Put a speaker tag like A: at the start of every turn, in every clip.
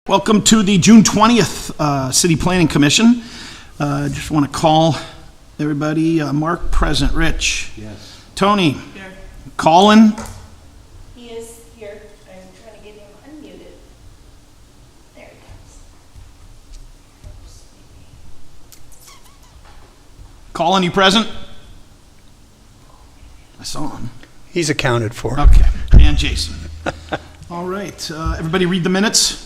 A: Welcome to the June 20th City Planning Commission. Just want to call everybody. Mark present. Rich.
B: Yes.
A: Tony.
C: Here.
A: Colin.
C: He is here. I'm trying to get him unmuted. There he comes.
A: Colin, you present? I saw him.
D: He's accounted for.
A: Okay. And Jason. All right. Everybody read the minutes?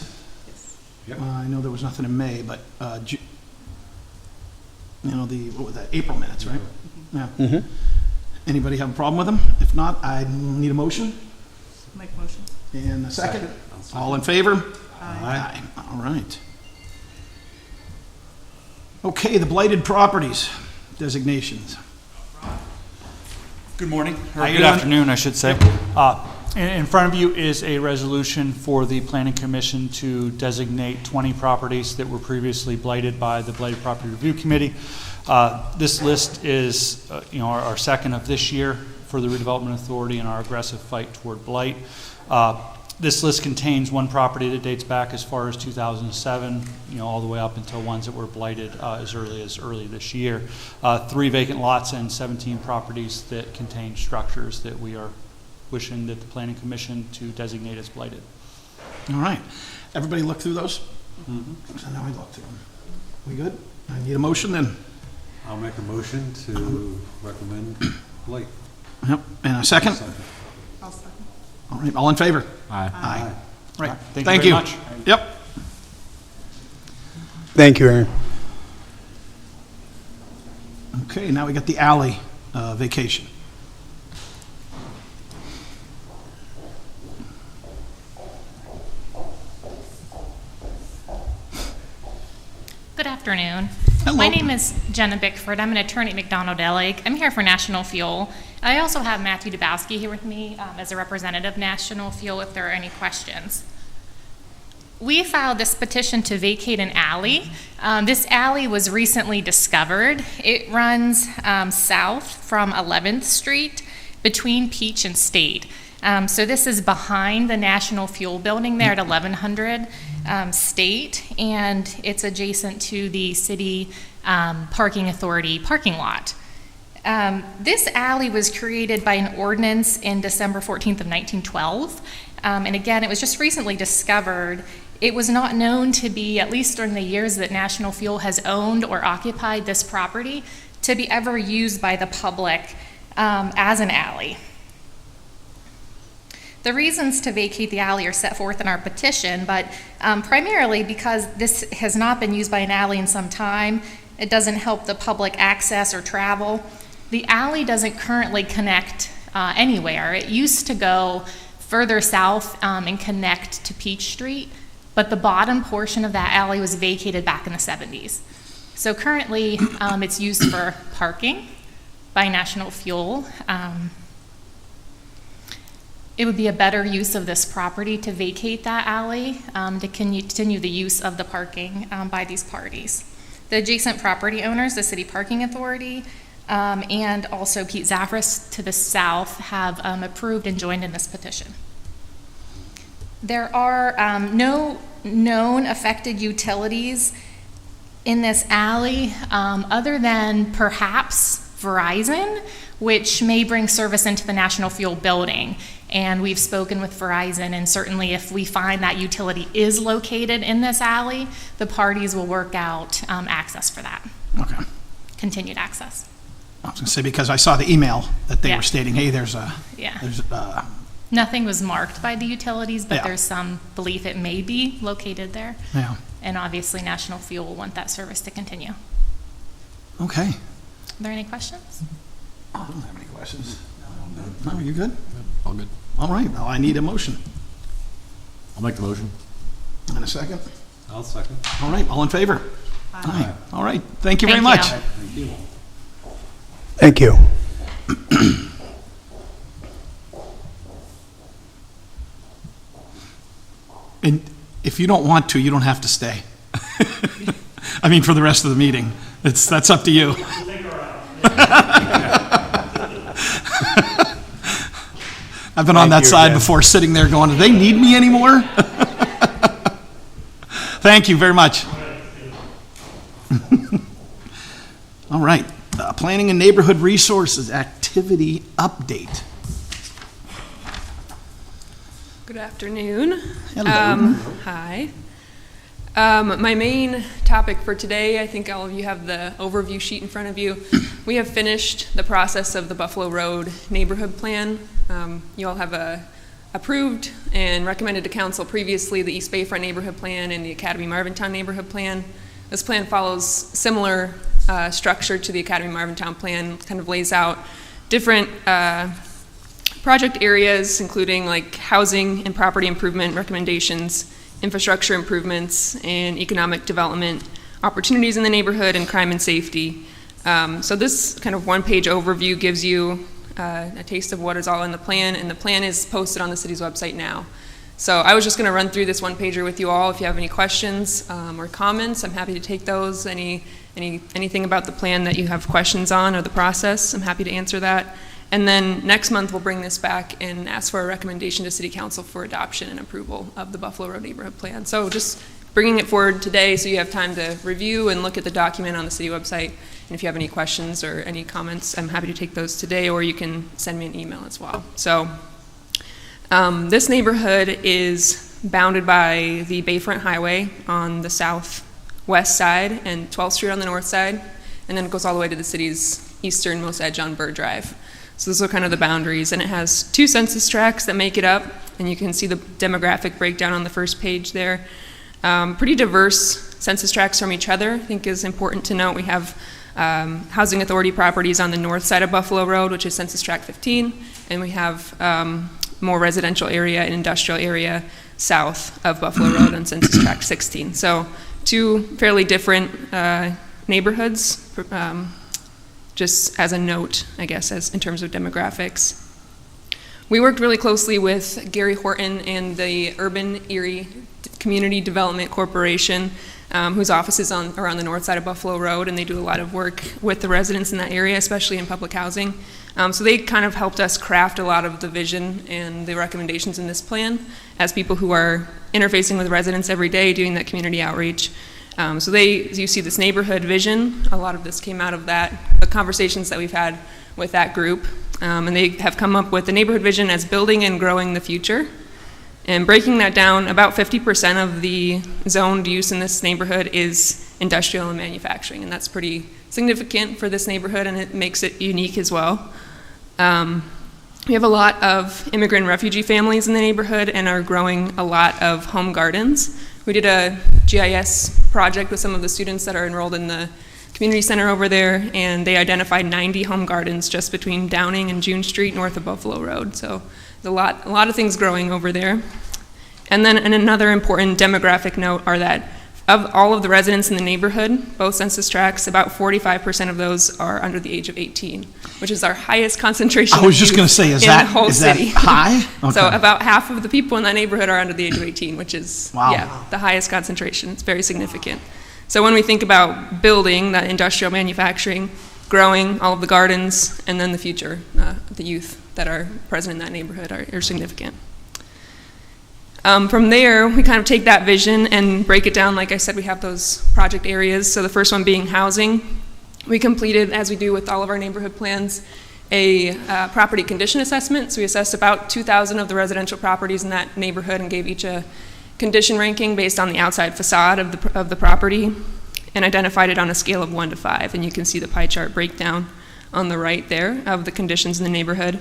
B: Yep.
A: I know there was nothing in May, but, what was that, April minutes, right? Yeah.
D: Mhm.
A: Anybody have a problem with them? If not, I need a motion.
C: Make motion.
A: And a second.
B: Second. I'll second.
A: All in favor?
B: Aye.
A: All right. Okay, the blighted properties designations.
E: Good morning,
A: How
E: or
A: you
E: good
A: doing?
E: afternoon, I should say. In front of you is a resolution for the Planning Commission to designate 20 properties that were previously blighted by the Blighted Property Review Committee. This list is, our second of this year for the Redevelopment Authority and our aggressive fight toward blight. This list contains one property that dates back as far as 2007, all the way up until ones that were blighted as early this year. 3 vacant lots and 17 properties that contain structures that we are wishing that the Planning Commission to designate as blighted.
A: All right. Everybody look through those? So now we look through them. We good? I need a motion then.
B: I'll make a motion to recommend blight.
A: Yep. And a second?
B: Second.
C: I'll second.
A: All right. All in favor?
B: Aye.
A: Aye. Right.
E: Thank you very much.
A: Yep.
D: Thank you, Aaron.
A: Okay, now we got the alley vacation.
F: Good afternoon.
A: Hello.
F: My name is Jenna Bickford. I'm an attorney at McDonald Delig. I'm here for National Fuel. I also have Matthew Dabowski here with me as a representative of National Fuel if there are any questions. We filed this petition to vacate an alley. This alley was recently discovered. It runs south from 11th Street between Peach and State. So this is behind the National Fuel building there at 1100 State, and it's adjacent to the City Parking Authority parking lot. This alley was created by an ordinance in December 14th of 1912, and again, it was just recently discovered. It was not known to be, at least during the years that National Fuel has owned or occupied this property, to be ever used by the public as an alley. The reasons to vacate the alley are set forth in our petition, but primarily because this has not been used by an alley in some time, it doesn't help the public access or travel. The alley doesn't currently connect anywhere. It used to go further south and connect to Peach Street, but the bottom portion of that alley was vacated back in the 70s. So currently, it's used for parking by National Fuel. It would be a better use of this property to vacate that alley to continue the use of the parking by these parties. The adjacent property owners, the City Parking Authority, and also Pete Zafras to the south have approved and joined in this petition. There are no known affected utilities in this alley other than perhaps Verizon, which may bring service into the National Fuel building. And we've spoken with Verizon, and certainly if we find that utility is located in this alley, the parties will work out access for that,
A: Okay.
F: continued access.
A: I was going to say, because I saw the email that they
F: Yeah.
A: were stating, hey, there's
F: Yeah.
A: a,
F: Nothing was marked by the utilities, but
A: Yeah.
F: there's some belief it may be located there.
A: yeah.
F: And obviously, National Fuel will want that service to continue.
A: Okay.
F: Are there any questions?
A: I don't have any questions. No, you good?
G: All good.
A: All right. Well, I need a motion.
G: I'll make the motion.
A: And a second.
B: I'll second.
A: All right. All in favor? Aye. All right. Thank you very
F: Thank
A: much.
F: you.
B: Thank you.
D: Thank you.
A: And if you don't want to, you don't have to stay. I mean, for the rest of the meeting. That's up to you. I've been on
D: Thank
A: that
D: you
A: side
D: again.
A: before, sitting there going, do they need me anymore? Thank you very much. All right, Planning and Neighborhood Resources Activity Update.
H: Good afternoon.
A: Hello.
H: Hi. My main topic for today, I think all of you have the overview sheet in front of you. We have finished the process of the Buffalo Road Neighborhood Plan. You all have approved and recommended to council previously the East Bayfront Neighborhood Plan and the Academy Marvintown Neighborhood Plan. This plan follows similar structure to the Academy Marvintown Plan, kind of lays out different project areas, including like housing and property improvement recommendations, infrastructure improvements, and economic development opportunities in the neighborhood, and crime and safety. So this kind of one-page overview gives you a taste of what is all in the plan, and the plan is posted on the city's website now. So I was just going to run through this one-pager with you all. If you have any questions or comments, I'm happy to take those. Anything about the plan that you have questions on or the process, I'm happy to answer that. And then next month, we'll bring this back and ask for a recommendation to City Council for adoption and approval of the Buffalo Road Neighborhood Plan. So just bringing it forward today so you have time to review and look at the document on the city website. And if you have any questions or any comments, I'm happy to take those today, or you can send me an email as well. So this neighborhood is bounded by the Bayfront Highway on the southwest side and 12th Street on the north side, and then it goes all the way to the city's easternmost edge on Bird Drive. So those are kind of the boundaries, and it has 2 census tracts that make it up, and you can see the demographic breakdown on the first page there. Pretty diverse census tracts from each other, I think is important to note. We have Housing Authority properties on the north side of Buffalo Road, which is Census Tract 15, and we have more residential area and industrial area south of Buffalo Road on Census Tract 16. So 2 fairly different neighborhoods, just as a note, I guess, as in terms of demographics. We worked really closely with Gary Horton and the Urban Erie Community Development Corporation, whose office is around the north side of Buffalo Road, and they do a lot of work with the residents in that area, especially in public housing. So they kind of helped us craft a lot of the vision and the recommendations in this plan as people who are interfacing with residents every day doing that community outreach. So you see this neighborhood vision, a lot of this came out of the conversations that we've had with that group. And they have come up with the neighborhood vision as building and growing the future. And breaking that down, about 50% of the zoned use in this neighborhood is industrial and manufacturing, and that's pretty significant for this neighborhood, and it makes it unique as well. We have a lot of immigrant and refugee families in the neighborhood and are growing a lot of home gardens. We did a GIS project with some of the students that are enrolled in the community center over there, and they identified 90 home gardens just between Downing and June Street north of Buffalo Road. So there's a lot of things growing over there. And then another important demographic note are that of all of the residents in the neighborhood, both census tracts, about 45% of those are under the age of 18, which is our highest concentration
A: I was just going to say, is that high? Okay.
H: So about half of the people in that neighborhood are under the age of 18, which is
A: wow.
H: The highest concentration. It's very significant. So when we think about building that industrial manufacturing, growing all of the gardens, and then the future, the youth that are present in that neighborhood are significant. From there, we kind of take that vision and break it down. Like I said, we have those project areas. So the first one being housing. We completed, as we do with all of our neighborhood plans, a property condition assessment. So we assessed about 2,000 of the residential properties in that neighborhood and gave each a condition ranking based on the outside facade of the property, and identified it on a scale of 1 to 5. And you can see the pie chart breakdown on the right there of the conditions in the neighborhood.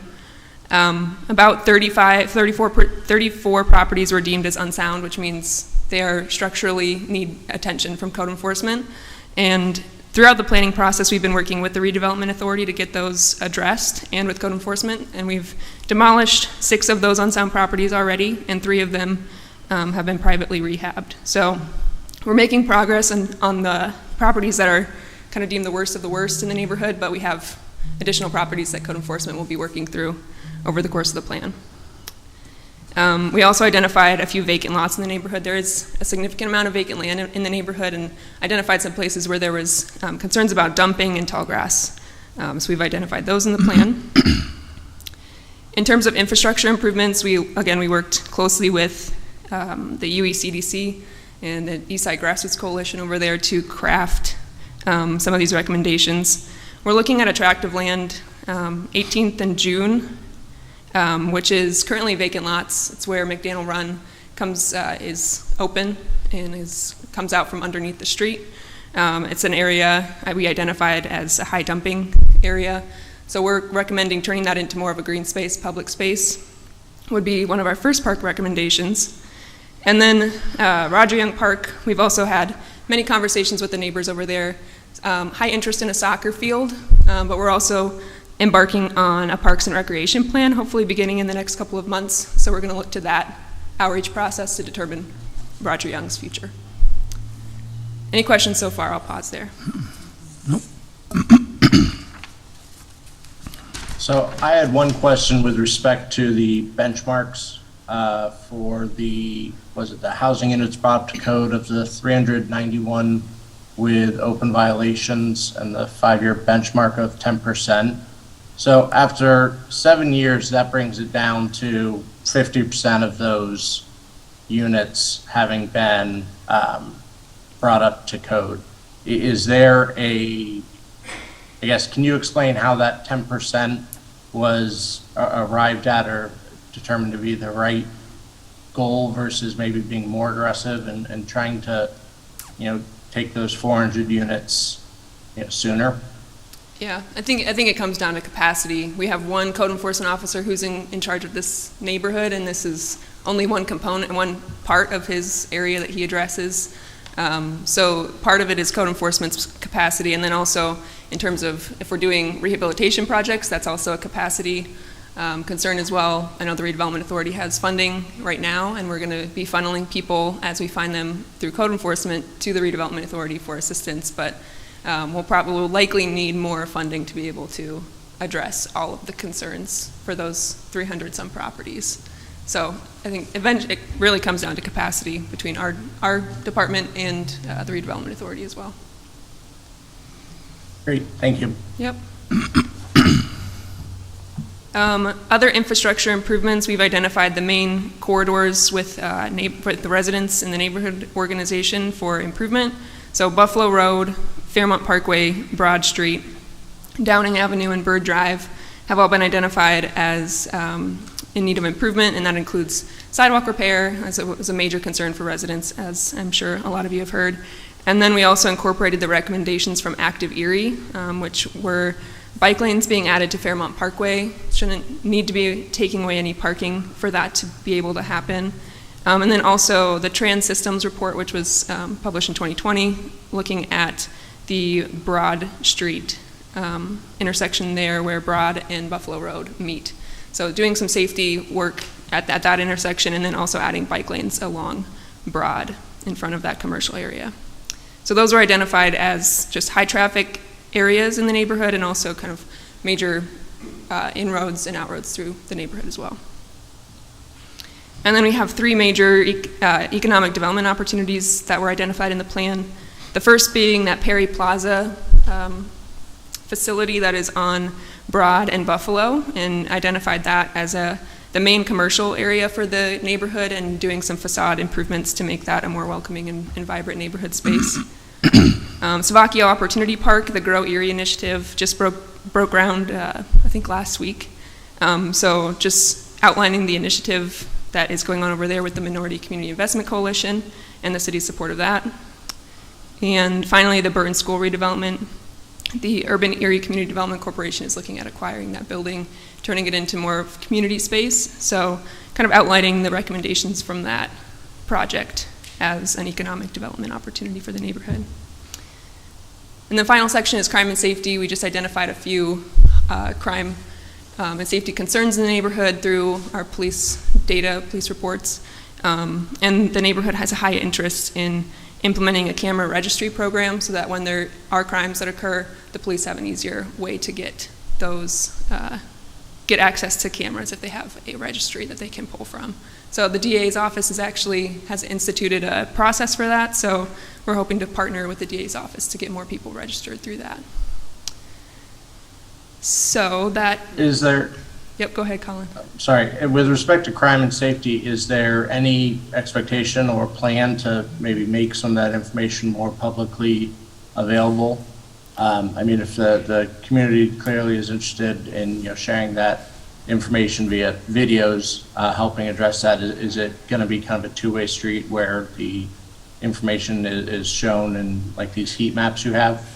H: About 34 properties were deemed as unsound, which means they are structurally need attention from code enforcement. And throughout the planning process, we've been working with the Redevelopment Authority to get those addressed and with code enforcement. And we've demolished 6 of those unsound properties already, and 3 of them have been privately rehabbed. So we're making progress on the properties that are kind of deemed the worst of the worst in the neighborhood, but we have additional properties that code enforcement will be working through over the course of the plan. We also identified a few vacant lots in the neighborhood. There is a significant amount of vacant land in the neighborhood, and identified some places where there was concerns about dumping and tall grass. So we've identified those in the plan. In terms of infrastructure improvements, we worked closely with the UECDC and the Eastside Grassroots Coalition over there to craft some of these recommendations. We're looking at a tract of land, 18th and June, which is currently vacant lots. It's where McDaniel Run is open and comes out from underneath the street. It's an area we identified as a high dumping area. So we're recommending turning that into more of a green space, public space, would be one of our first park recommendations. And then Roger Young Park, we've also had many conversations with the neighbors over there. High interest in a soccer field, but we're also embarking on a Parks and Recreation plan, hopefully beginning in the next couple of months. So we're going to look to that outreach process to determine Roger Young's future. Any questions so far? I'll pause there.
A: Nope.
I: So I had one question with respect to the benchmarks for the housing units brought up to code of the 391 with open violations and the 5-year benchmark of 10%. So after 7 years, that brings it down to 50% of those units having been brought up to code. Is there can you explain how that 10% was arrived at or determined to be the right goal versus maybe being more aggressive and trying to, take those 400 units, sooner?
H: Yeah, I think it comes down to capacity. We have one code enforcement officer who's in charge of this neighborhood, and this is only one component and one part of his area that he addresses. So part of it is code enforcement's capacity, and then also in terms of if we're doing rehabilitation projects, that's also a capacity concern as well. I know the Redevelopment Authority has funding right now, and we're going to be funneling people as we find them through code enforcement to the Redevelopment Authority for assistance, but we'll likely need more funding to be able to address all of the concerns for those 300 some properties. So I think eventually it really comes down to capacity between our department and the Redevelopment Authority as well.
I: Great, thank you.
H: Yep. Other infrastructure improvements, we've identified the main corridors with the residents in the neighborhood organization for improvement. So Buffalo Road, Fairmont Parkway, Broad Street, Downing Avenue, and Bird Drive have all been identified as in need of improvement, and that includes sidewalk repair, as it was a major concern for residents, as I'm sure a lot of you have heard. And then we also incorporated the recommendations from Active Erie, which were bike lanes being added to Fairmont Parkway. Shouldn't need to be taking away any parking for that to be able to happen. And then also the Trans Systems report, which was published in 2020, looking at the Broad Street intersection there where Broad and Buffalo Road meet. So doing some safety work at that intersection, and then also adding bike lanes along Broad in front of that commercial area. So those were identified as just high traffic areas in the neighborhood, and also kind of major inroads and outroads through the neighborhood as well. And then we have 3 major economic development opportunities that were identified in the plan. The first being that Perry Plaza facility that is on Broad and Buffalo, and identified that as the main commercial area for the neighborhood, and doing some facade improvements to make that a more welcoming and vibrant neighborhood space. Savakio Opportunity Park, the Grow Erie initiative, just broke ground, I think last week. So just outlining the initiative that is going on over there with the Minority Community Investment Coalition and the city's support of that. And finally, the Burton School redevelopment. The Urban Erie Community Development Corporation is looking at acquiring that building, turning it into more of community space. So kind of outlining the recommendations from that project as an economic development opportunity for the neighborhood. And the final section is crime and safety. We just identified a few crime and safety concerns in the neighborhood through our police data, police reports. And the neighborhood has a high interest in implementing a camera registry program so that when there are crimes that occur, the police have an easier way to get those, get access to cameras if they have a registry that they can pull from. So the DA's office has instituted a process for that, so we're hoping to partner with the DA's office to get more people registered through that. So that...
I: Is there
H: Yep, go ahead, Colin.
I: Sorry, with respect to crime and safety, is there any expectation or plan to maybe make some of that information more publicly available? I mean, if the community clearly is interested in, sharing that information via videos, helping address that, is it going to be kind of a two-way street where the information is shown in like these heat maps you have?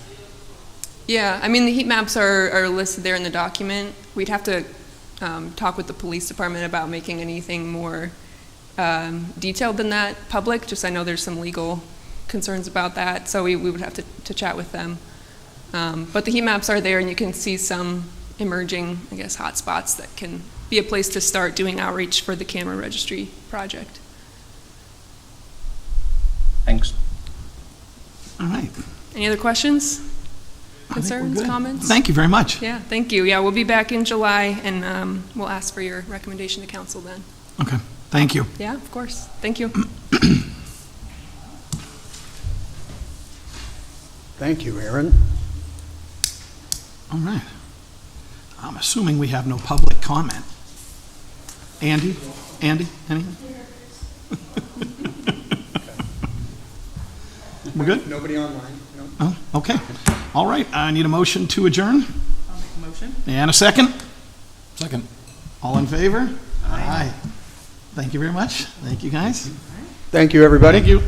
H: Yeah, I mean, the heat maps are listed there in the document. We'd have to talk with the police department about making anything more detailed than that public. Just I know there's some legal concerns about that, so we would have to chat with them. But the heat maps are there, and you can see some emerging, I guess, hot spots that can be a place to start doing outreach for the camera registry project.
I: Thanks.
A: All right.
H: Any other questions,
A: I think we're
H: concerns,
A: good.
H: comments?
A: Thank you very much.
H: Yeah, thank you. Yeah, we'll be back in July, and we'll ask for your recommendation to council then.
A: Okay, thank you.
H: Yeah, of course. Thank you.
D: Thank you, Aaron.
A: All right. I'm assuming we have no public comment. Andy, anything? We're good?
D: Nobody online? No?
A: Oh, okay. All right, I need a motion to adjourn.
J: I'll make a motion.
A: And a second?
G: Second.
A: All in favor? Aye. Thank you very much. Thank you, guys.
D: Thank you, everybody.
A: Thank you.